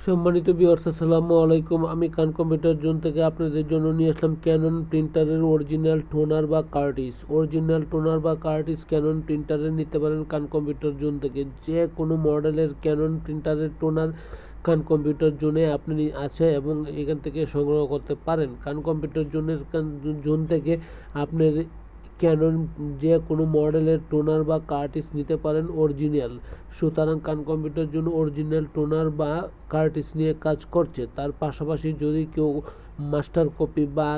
সম্মানিত ভিউয়ার্স, আসসালামু আলাইকুম। আমি খান কম্পিউটার জোন থেকে আপনাদের জন্য নিয়ে আসলাম ক্যানন প্রিন্টারের অরিজিনাল টোনার বা কার্টিস ক্যানন প্রিন্টারের নিতে পারেন খান কম্পিউটার জোন থেকে। যে কোনো মডেলের ক্যানন প্রিন্টারের টোনার খান কম্পিউটার জোনে আপনি আছে এবং এখান থেকে সংগ্রহ করতে পারেন। খান কম্পিউটার জোন থেকে আপনার ক্যানন যে কোনো মডেলের টোনার বা কার্টিস নিতে পারেন অরিজিনাল। সুতরাং খান কম্পিউটার জন্য অরিজিনাল টোনার বা কার্টিস নিয়ে কাজ করছে। তার পাশাপাশি যদি কেউ মাস্টার কপি বা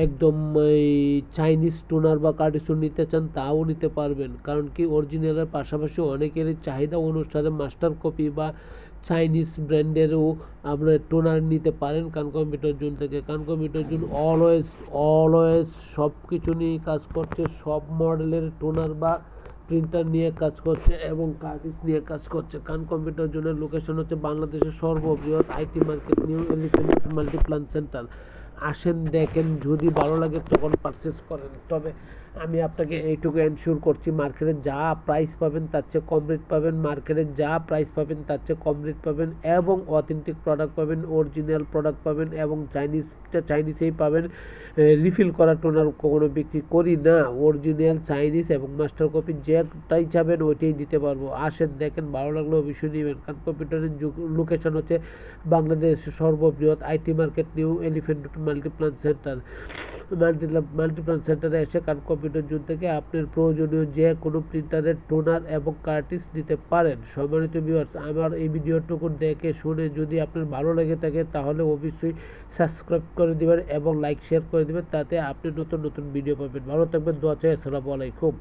একদম এই চাইনিজ টোনার বা কার্টিসও নিতে চান তাও নিতে পারবেন। কারণ কি, অরিজিনালের পাশাপাশি অনেকেরই চাহিদা অনুসারে মাস্টার কপি বা চাইনিজ ব্র্যান্ডেরও আপনার টোনার নিতে পারেন খান কম্পিউটার জোন থেকে। খান কম্পিউটার জোন অলওয়েজ সব কিছু নিয়ে কাজ করছে, সব মডেলের টোনার বা প্রিন্টার নিয়ে কাজ করছে এবং কার্টিস নিয়ে কাজ করছে। খান কম্পিউটার জোনের লোকেশন হচ্ছে বাংলাদেশের সর্ববৃহৎ IT market new elephant Multiplan centre. আসেন, দেখেন, যদি ভালো লাগে তখন পারচেস করেন। তবে আমি আপনাকে এইটুকু এনশিওর করছি, মার্কেটে যা প্রাইস পাবেন তার চেয়ে কম রেট পাবেন, এবং অথেন্টিক প্রোডাক্ট পাবেন, অরিজিনাল প্রোডাক্ট পাবেন এবং চাইনিজেই পাবেন। রিফিল করা টোনার কখনো বিক্রি করি না। অরিজিনাল, চাইনিজ এবং মাস্টার কপি যেটাই চাবেন ওইটাই দিতে পারবো। আসেন, দেখেন, ভালো লাগলে অবশ্যই নেবেন। কারণ কম্পিউটারের লোকেশন হচ্ছে বাংলাদেশের সর্ববৃহৎ IT market new elephant Multiplan সেন্টারে এসে কারণ কম্পিউটার জোন থেকে আপনার প্রয়োজনীয় যে কোনো প্রিন্টারের টোনার এবং কার্টিস নিতে পারেন। সম্মানিত ভিউয়ার্স, আমার এই ভিডিওটুকু দেখে শুনে যদি আপনার ভালো লেগে থাকে তাহলে অবশ্যই সাবস্ক্রাইব করে দেবেন এবং লাইক শেয়ার করে দেবেন, তাতে আপনি নতুন নতুন ভিডিও পাবেন। ভালো থাকবেন, দোয়া চাই। আসসালামু আলাইকুম।